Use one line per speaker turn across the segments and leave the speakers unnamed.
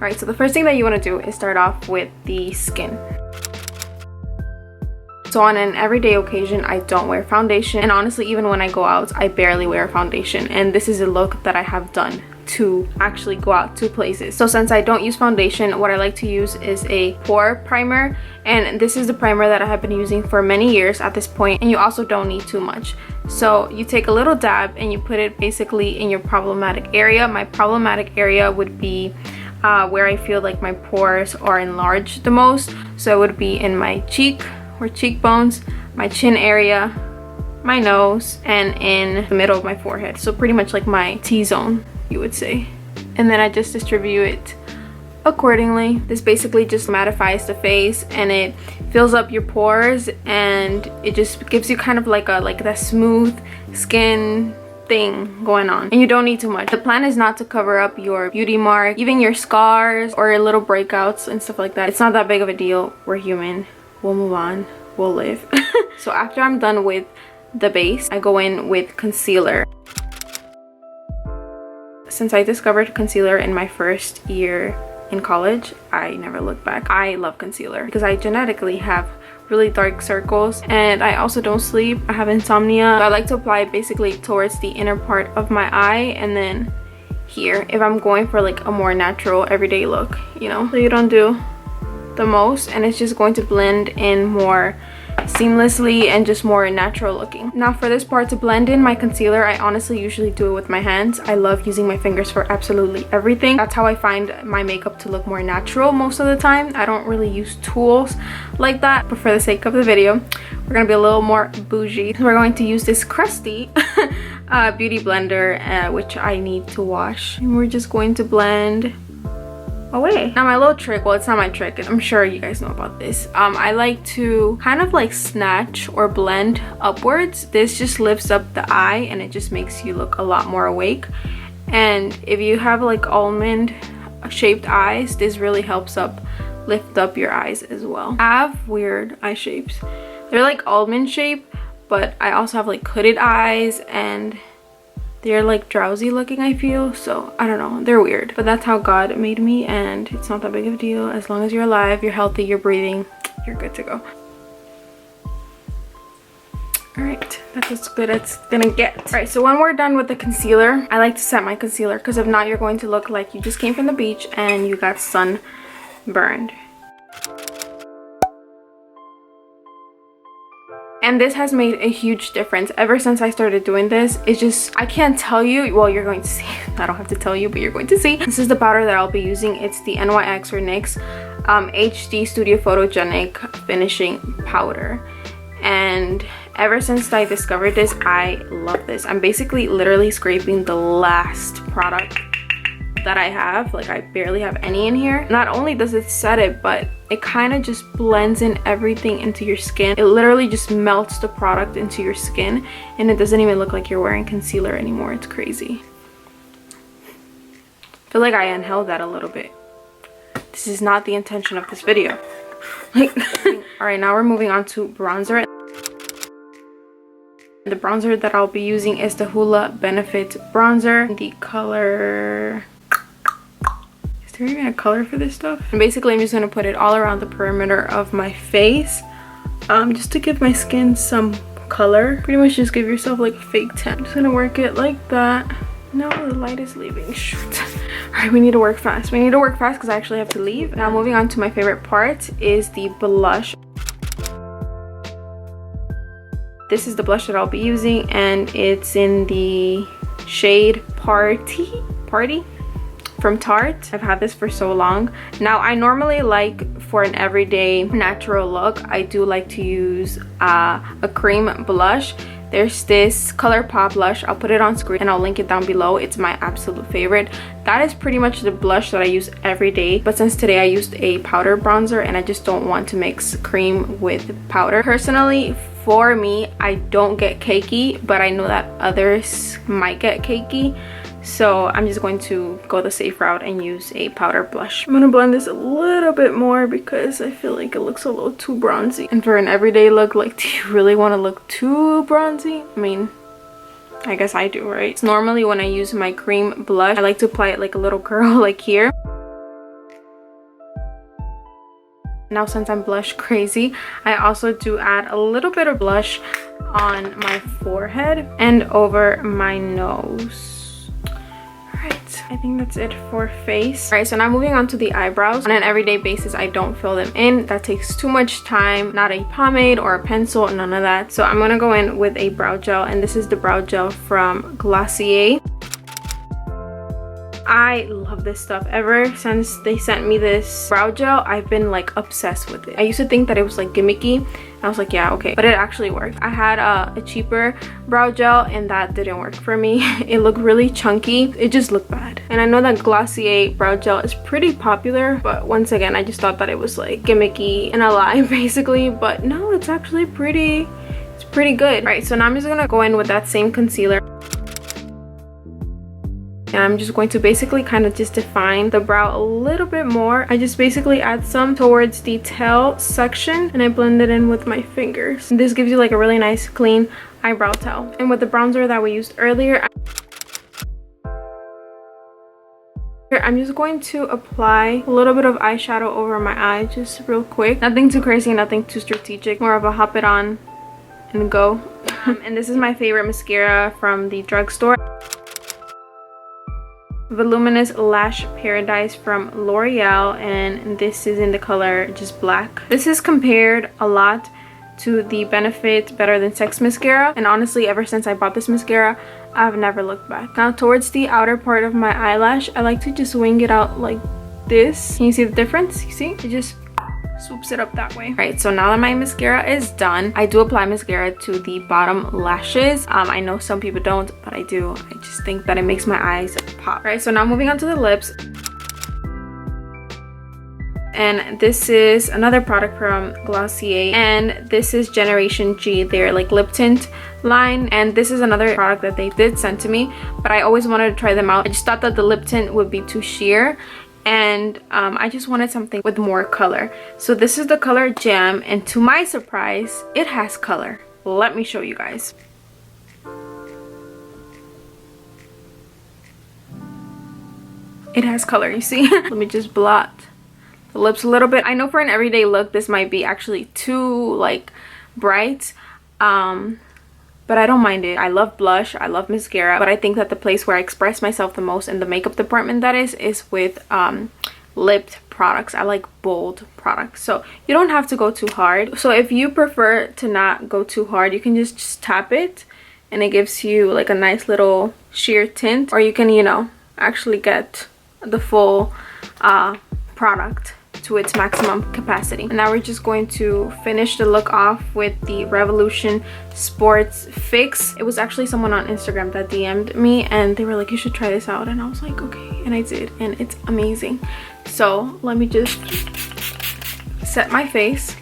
Alright, so the first thing that you want to do is start off with the skin. So on an everyday occasion, I don't wear foundation, and honestly, even when I go out, I barely wear foundation, and this is a look that I have done to actually go out to places. So since I don't use foundation, what I like to use is a pore primer, and this is the primer that I have been using for many years at this point, and you also don't need too much. So you take a little dab and you put it basically in your problematic area. My problematic area would be where I feel like my pores are enlarged the most. So it would be in my cheek or cheekbones, my chin area, my nose, and in the middle of my forehead. So pretty much like my T-zone, you would say. And then I just distribute it accordingly. This basically just mattifies the face, and it fills up your pores, and it just gives you kind of like that smooth skin thing going on, and you don't need too much. The plan is not to cover up your beauty mark, even your scars or your little breakouts and stuff like that. It's not that big of a deal. We're human. We'll move on. We'll live. So after I'm done with the base, I go in with concealer. Since I discovered concealer in my first year in college, I never looked back. I love concealer because I genetically have really dark circles, and I also don't sleep. I have insomnia. So I like to apply it basically towards the inner part of my eye, and then here if I'm going for like a more natural everyday look, you know, so you don't do the most, and it's just going to blend in more seamlessly and just more natural looking. Now for this part, to blend in my concealer, I honestly usually do it with my hands. I love using my fingers for absolutely everything. That's how I find my makeup to look more natural most of the time. I don't really use tools like that, but for the sake of the video, we're gonna be a little more bougie. We're going to use this crusty beauty blender, which I need to wash, and we're just going to blend away. Now my little trick, well, it's not my trick, I'm sure you guys know about this. I like to kind of like snatch or blend upwards. This just lifts up the eye, and it just makes you look a lot more awake. And if you have like almond shaped eyes, this really helps lift up your eyes as well. I have weird eye shapes. They're like almond shape, but I also have like hooded eyes, and they're like drowsy looking, I feel. So I don't know, they're weird, but that's how God made me, and it's not that big of a deal. As long as you're alive, you're healthy, you're breathing, you're good to go. All right, that's as good as it's gonna get. All right, so when we're done with the concealer, I like to set my concealer, because if not, you're going to look like you just came from the beach and you got sunburned. And this has made a huge difference ever since I started doing this. It's just, I can't tell you, well, you're going to see. I don't have to tell you, but you're going to see. This is the powder that I'll be using. It's the NYX or NYX HD Studio Photogenic Finishing Powder. And ever since I discovered this, I love this. I'm basically literally scraping the last product that I have. Like, I barely have any in here. Not only does it set it, but it kind of just blends in everything into your skin. It literally just melts the product into your skin, and it doesn't even look like you're wearing concealer anymore. It's crazy. I feel like I inhaled that a little bit. This is not the intention of this video. Like, all right, now we're moving on to bronzer. The bronzer that I'll be using is the Hoola Benefit bronzer. The color, is there even a color for this stuff? And basically I'm just going to put it all around the perimeter of my face, just to give my skin some color. Pretty much just give yourself like a fake tan. I'm just going to work it like that. No, the light is leaving. Shoot. All right, we need to work fast. We need to work fast because I actually have to leave. Now moving on to my favorite part is the blush. This is the blush that I'll be using, and it's in the shade Party from Tarte. I've had this for so long. Now I normally like, for an everyday natural look, I do like to use a cream blush. There's this ColourPop blush. I'll put it on screen and I'll link it down below. It's my absolute favorite. That is pretty much the blush that I use every day. But since today I used a powder bronzer and I just don't want to mix cream with powder. Personally, for me, I don't get cakey, but I know that others might get cakey. So I'm just going to go the safe route and use a powder blush. I'm gonna blend this a little bit more because I feel like it looks a little too bronzy. And for an everyday look, like, do you really want to look too bronzy? I mean, I guess I do, right? So normally when I use my cream blush, I like to apply it like a little curl, like here. Now since I'm blush crazy, I also do add a little bit of blush on my forehead and over my nose. I think that's it for face. All right, so now moving on to the eyebrows. On an everyday basis, I don't fill them in. That takes too much time. Not a pomade or a pencil, none of that. So I'm gonna go in with a brow gel, and this is the brow gel from Glossier. I love this stuff. Ever since they sent me this brow gel, I've been like obsessed with it. I used to think that it was like gimmicky. I was like, yeah, okay, but it actually worked. I had a cheaper brow gel and that didn't work for me. It looked really chunky. It just looked bad. And I know that Glossier brow gel is pretty popular, but once again, I just thought that it was like gimmicky and a lie basically, but no, it's actually pretty good. All right, so now I'm just gonna go in with that same concealer. And I'm just going to basically kind of just define the brow a little bit more. I just basically add some towards the tail section and I blend it in with my fingers. And this gives you like a really nice clean eyebrow tail. And with the bronzer that we used earlier, I'm just going to apply a little bit of eyeshadow over my eye, just real quick. Nothing too crazy, nothing too strategic. More of a hop it on and go. And this is my favorite mascara from the drugstore. Voluminous Lash Paradise from L'Oreal, and this is in the color just black. This is compared a lot to the Benefit Better Than Sex mascara, and honestly ever since I bought this mascara I've never looked back. Now towards the outer part of my eyelash, I like to just wing it out like this. Can you see the difference? You see? It just swoops it up that way. Right, so now that my mascara is done, I do apply mascara to the bottom lashes. I know some people don't, but I do. I just think that it makes my eyes pop. Right, so now moving on to the lips. And this is another product from Glossier, and this is Generation G, their like lip tint line. And this is another product that they did send to me, but I always wanted to try them out. I just thought that the lip tint would be too sheer, and I just wanted something with more color. So this is the color Jam, and to my surprise, it has color. Let me show you guys. It has color, you see? Let me just blot the lips a little bit. I know for an everyday look, this might be actually too like bright, but I don't mind it. I love blush, I love mascara, but I think that the place where I express myself the most in the makeup department, that is with lipped products. I like bold products, so you don't have to go too hard. So if you prefer to not go too hard, you can just tap it and it gives you like a nice little sheer tint, or you can, you know, actually get the full product to its maximum capacity. And now we're just going to finish the look off with the Revolution Sports Fix. It was actually someone on Instagram that DM'd me and they were like, you should try this out, and I was like, okay, and I did, and it's amazing. So let me just set my face.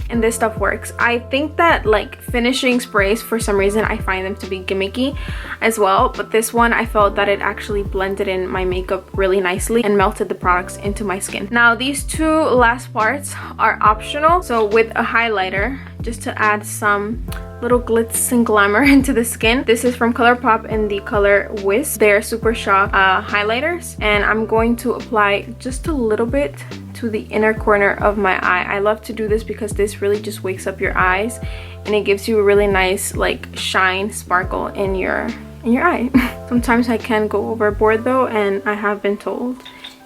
And this stuff works. I think that like finishing sprays, for some reason I find them to be gimmicky as well, but this one I felt that it actually blended in my makeup really nicely and melted the products into my skin. Now these two last parts are optional. So with a highlighter, just to add some little glitz and glamour into the skin, this is from ColourPop in the color Whisk. They're Super Shock highlighters, and I'm going to apply just a little bit to the inner corner of my eye. I love to do this because this really just wakes up your eyes and it gives you a really nice like shine, sparkle in your eye. Sometimes I can go overboard though, and I have been told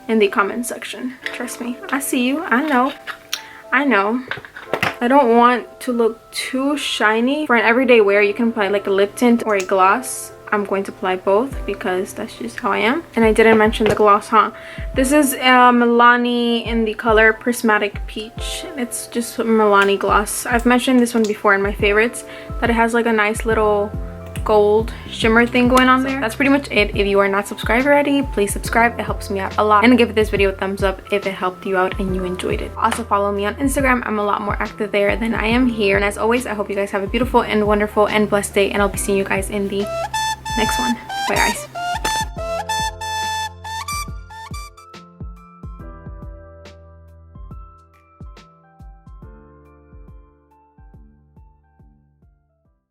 in the comment section. Trust me, I see you. I know. I don't want to look too shiny. For an everyday wear, you can apply like a lip tint or a gloss. I'm going to apply both because that's just how I am. And I didn't mention the gloss, huh? This is Milani in the color Prismatic Peach. It's just a Milani gloss. I've mentioned this one before in my favorites, that it has like a nice little gold shimmer thing going on there. That's pretty much it. If you are not subscribed already, please subscribe. It helps me out a lot. And give this video a thumbs up if it helped you out and you enjoyed it. Also follow me on Instagram. I'm a lot more active there than I am here. And as always, I hope you guys have a beautiful and wonderful and blessed day, and I'll be seeing you guys in the next one. Bye guys.